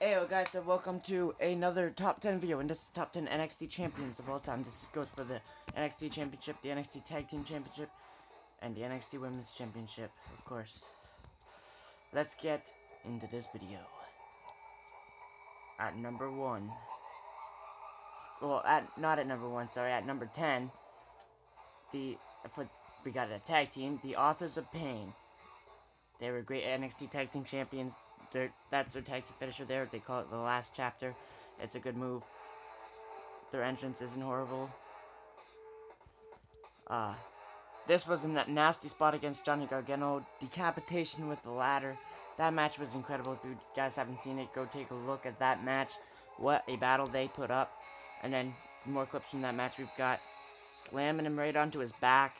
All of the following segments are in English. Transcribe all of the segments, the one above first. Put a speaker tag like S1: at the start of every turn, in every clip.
S1: Hey guys, so welcome to another top 10 video, and this is top 10 NXT champions of all time. This goes for the NXT championship, the NXT tag team championship, and the NXT women's championship, of course. Let's get into this video. At number 1, well, not at number 1, sorry, at number 10, we got a tag team, the Authors of Pain. They were great NXT tag team champions. That's their tag team finisher there. They call it the last chapter. It's a good move. Their entrance isn't horrible. This was a nasty spot against Johnny Gargano. Decapitation with the ladder. That match was incredible. If you guys haven't seen it, go take a look at that match. What a battle they put up. And then more clips from that match we've got. Slamming him right onto his back.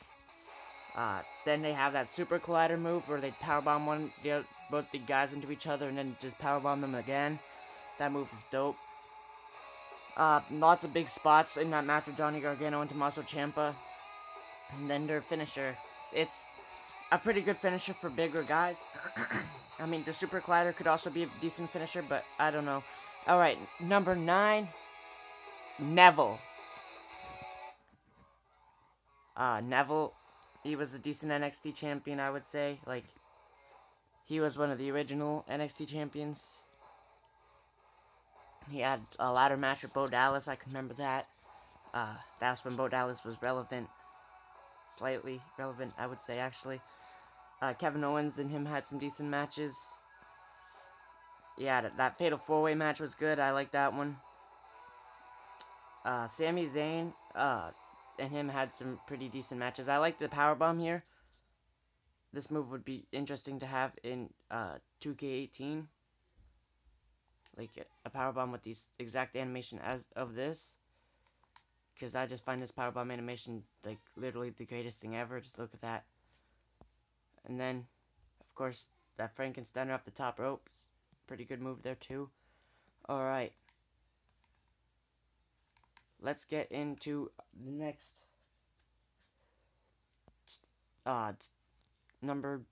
S1: Then they have that Super Collider move where they powerbomb both the guys into each other and then just powerbomb them again. That move is dope. Lots of big spots in that match with Johnny Gargano and Tommaso Ciampa. And then their finisher. It's a pretty good finisher for bigger guys. I mean, the Super Collider could also be a decent finisher, but I don't know. Alright, number 9, Neville. Neville, he was a decent NXT champion, I would say. Like, he was one of the original NXT champions. He had a ladder match with Bo Dallas, I can remember that. That was when Bo Dallas was relevant. Slightly relevant, I would say, actually. Kevin Owens and him had some decent matches. Yeah, that Fatal 4-Way match was good. I like that one. Sami Zayn and him had some pretty decent matches. I like the powerbomb here. This move would be interesting to have in 2K18. Like a powerbomb with the exact animation as of this. Because I just find this powerbomb animation like literally the greatest thing ever. Just look at that. And then, of course, that Frankensteiner off the top rope. Pretty good move there too. Alright. Let's get into the next. Number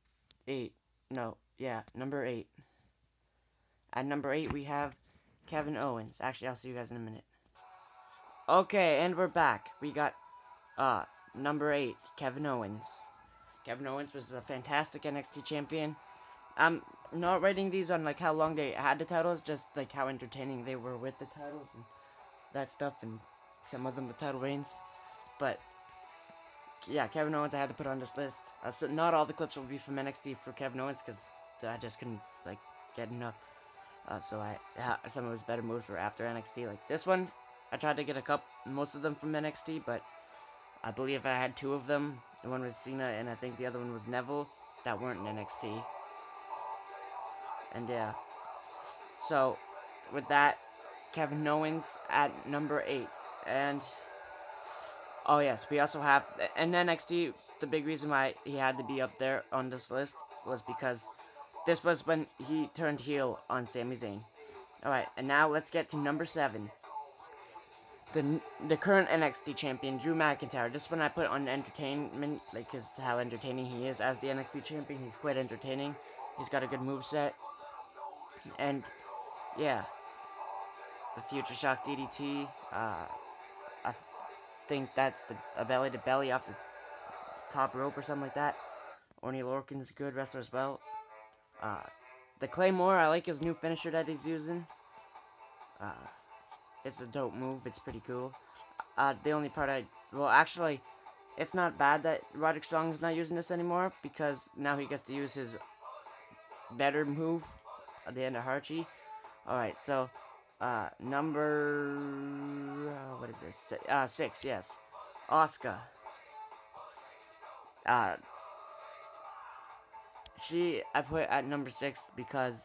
S1: 8. No, yeah, number 8. At number 8 we have Kevin Owens. Actually, I'll see you guys in a minute. Okay, and we're back. We got number 8, Kevin Owens. Kevin Owens was a fantastic NXT champion. I'm not rating these on like how long they had the titles, just like how entertaining they were with the titles and that stuff, and some of them with title reigns. But yeah, Kevin Owens I had to put on this list. So not all the clips will be from NXT for Kevin Owens because I just couldn't like get enough. So some of his better moves were after NXT. Like this one, I tried to get most of them from NXT, but I believe I had 2 of them. One was Cena, and I think the other one was Neville, that weren't in NXT. And yeah. So, with that, Kevin Owens at number 8. And, oh yes, we also have, in NXT, the big reason why he had to be up there on this list was because this was when he turned heel on Sami Zayn. Alright, and now let's get to number 7. The current NXT champion, Drew McIntyre. This one I put on entertainment, like, because how entertaining he is as the NXT champion. He's quite entertaining. He's got a good moveset. And, yeah. The Future Shock DDT. I think that's a belly-to-belly off the top rope or something like that. Orny Lorcan's a good wrestler as well. The Claymore, I like his new finisher that he's using. It's a dope move. It's pretty cool. The only part well, actually, it's not bad that Roderick Strong is not using this anymore because now he gets to use his better move at the end of Archie. Alright, so, number, what is this? 6, yes. Asuka. I put at number 6 because,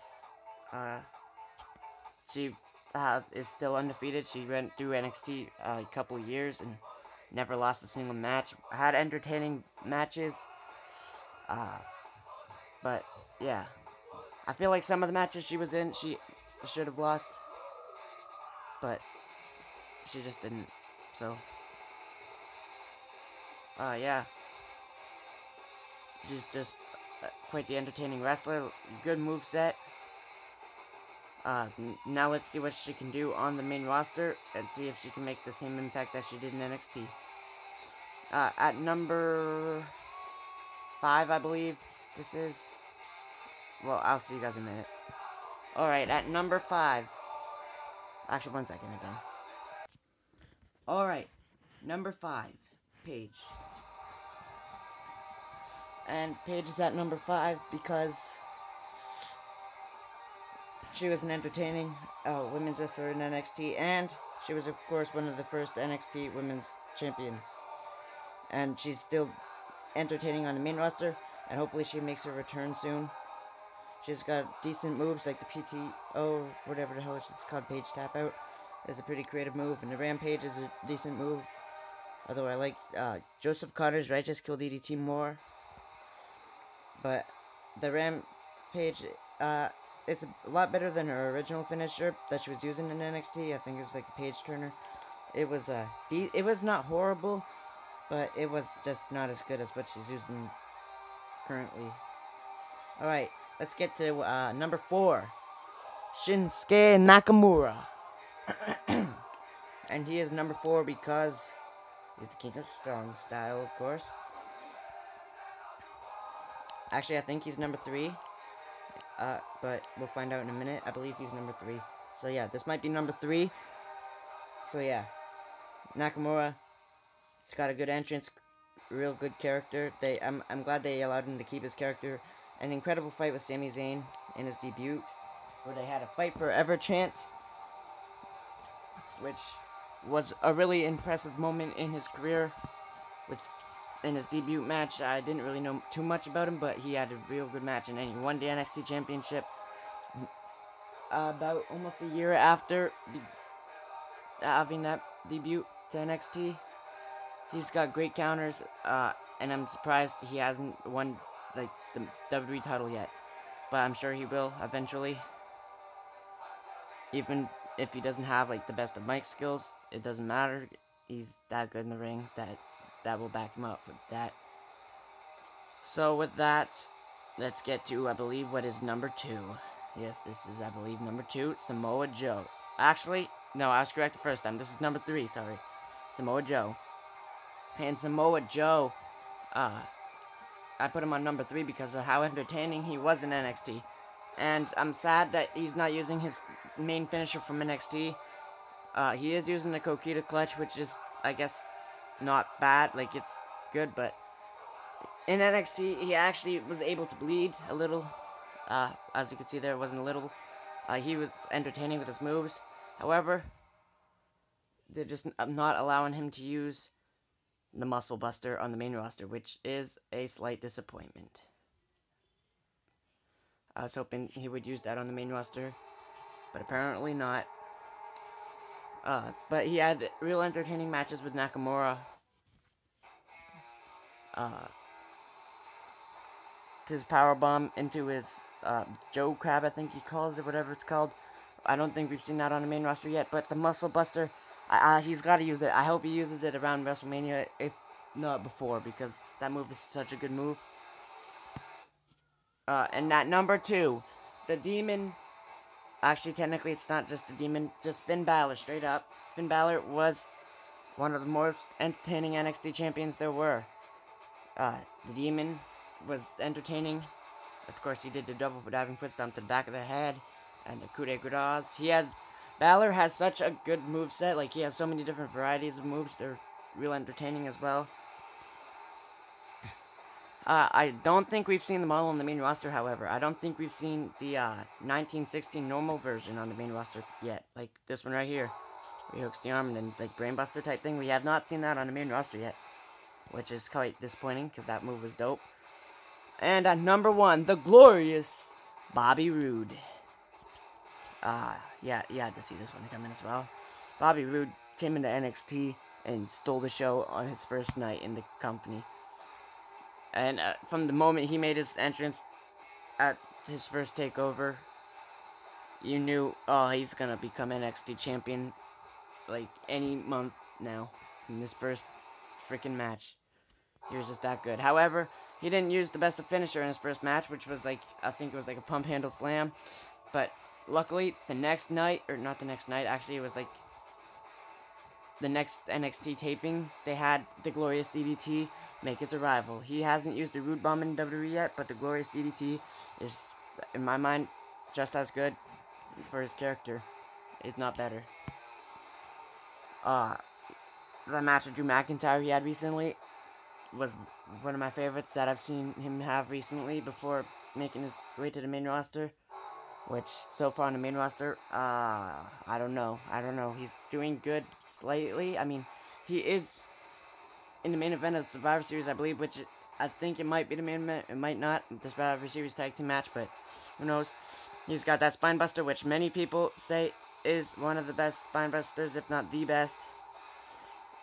S1: she is still undefeated. She went through NXT a couple of years and never lost a single match. Had entertaining matches. But, yeah. I feel like some of the matches she was in, she should have lost. But, she just didn't. So, yeah. She's just quite the entertaining wrestler. Good moveset. Now let's see what she can do on the main roster and see if she can make the same impact that she did in NXT. At number 5, I believe this is. Well, I'll see you guys in a minute. Alright, at number 5. Actually, 1 second again. Alright, number 5, Paige. And Paige is at number 5 because she was an entertaining women's wrestler in NXT, and she was, of course, one of the first NXT women's champions. And she's still entertaining on the main roster, and hopefully she makes her return soon. She's got decent moves like the PTO, whatever the hell it's called, Page Tap Out. Is a pretty creative move, and the Rampage is a decent move. Although I like Joseph Connor's Righteous Kill DDT more. But the Rampage, it's a lot better than her original finisher that she was using in NXT. I think it was like a page turner. It was not horrible, but it was just not as good as what she's using currently. Alright, let's get to number 4. Shinsuke Nakamura. And he is number 4 because he's the king of strong style, of course. Actually, I think he's number 3. But we'll find out in a minute. I believe he's number 3. So yeah, this might be number 3. So yeah, Nakamura. He's got a good entrance, real good character. I'm glad they allowed him to keep his character. An incredible fight with Sami Zayn in his debut, where they had a fight forever chant, which was a really impressive moment in his career. In his debut match, I didn't really know too much about him, but he had a real good match, and he won the NXT Championship about almost a year after having that debut to NXT. He's got great counters, and I'm surprised he hasn't won like the WWE title yet, but I'm sure he will eventually. Even if he doesn't have like the best of mic skills, it doesn't matter. He's that good in the ring that will back him up with that. So with that, let's get to, I believe, what is number 2. Yes, this is, I believe, number 2, Samoa Joe. Actually, no, I was correct the first time. This is number 3, sorry. Samoa Joe. And Samoa Joe, I put him on number 3 because of how entertaining he was in NXT. And I'm sad that he's not using his main finisher from NXT. He is using the Coquina Clutch, which is, I guess, not bad. Like, it's good, but in NXT, he actually was able to bleed a little. As you can see there, it wasn't a little. He was entertaining with his moves. However, they're just not allowing him to use the Muscle Buster on the main roster, which is a slight disappointment. I was hoping he would use that on the main roster, but apparently not. But he had real entertaining matches with Nakamura. His powerbomb into his Joe Crab, I think he calls it, whatever it's called. I don't think we've seen that on the main roster yet, but the Muscle Buster, he's got to use it. I hope he uses it around WrestleMania, if not before, because that move is such a good move. And at number 2, the Demon. Actually, technically, it's not just the Demon, just Finn Balor, straight up. Finn Balor was one of the most entertaining NXT champions there were. The Demon was entertaining. Of course, he did the double diving foot stomp to the back of the head and the coup de grace. Balor has such a good moveset. Like, he has so many different varieties of moves. They're real entertaining as well. I don't think we've seen them all on the main roster, however. I don't think we've seen the 1916 normal version on the main roster yet. Like this one right here, where he hooks the arm and then, like, Brainbuster type thing. We have not seen that on the main roster yet, which is quite disappointing because that move was dope. And at number 1, the glorious Bobby Roode. Yeah, you had to see this one come in as well. Bobby Roode came into NXT and stole the show on his first night in the company. And from the moment he made his entrance at his first takeover, you knew, oh, he's gonna become NXT champion, like, any month now, in this first freaking match. He was just that good. However, he didn't use the best of finisher in his first match, which was, like, I think it was like a pump handle slam. But luckily, the next night, or not the next night, actually, it was like the next NXT taping, they had the Glorious DDT make its arrival. He hasn't used the Root Bomb in WWE yet, but the Glorious DDT is, in my mind, just as good for his character, if not better. The match with Drew McIntyre he had recently was one of my favorites that I've seen him have recently before making his way to the main roster. Which, so far on the main roster, I don't know. He's doing good slightly. I mean, he is in the main event of the Survivor Series, I believe, which I think it might be the main event. It might not, the Survivor Series tag team match, but who knows. He's got that spine buster, which many people say is one of the best spine busters, if not the best,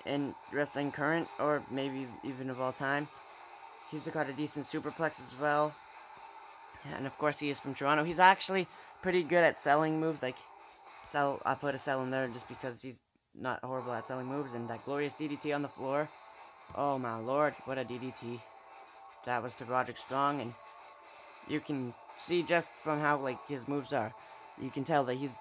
S1: in wrestling current, or maybe even of all time. He's got a decent superplex as well. And of course he is from Toronto. He's actually pretty good at selling moves. Like, I put a sell in there just because he's not horrible at selling moves. And that Glorious DDT on the floor. Oh my lord, what a DDT. That was to Roderick Strong. And you can see just from how, like, his moves are. You can tell that he's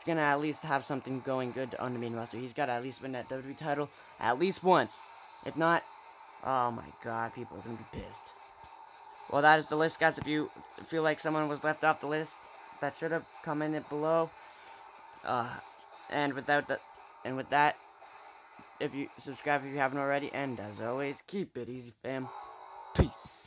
S1: gonna at least have something going good on the main roster. He's got to at least win that WWE title at least once. If not, oh my god, people are gonna be pissed. Well, that is the list, guys. If you feel like someone was left off the list, that should have commented below. And with that, if you subscribe if you haven't already, and as always, keep it easy, fam. Peace.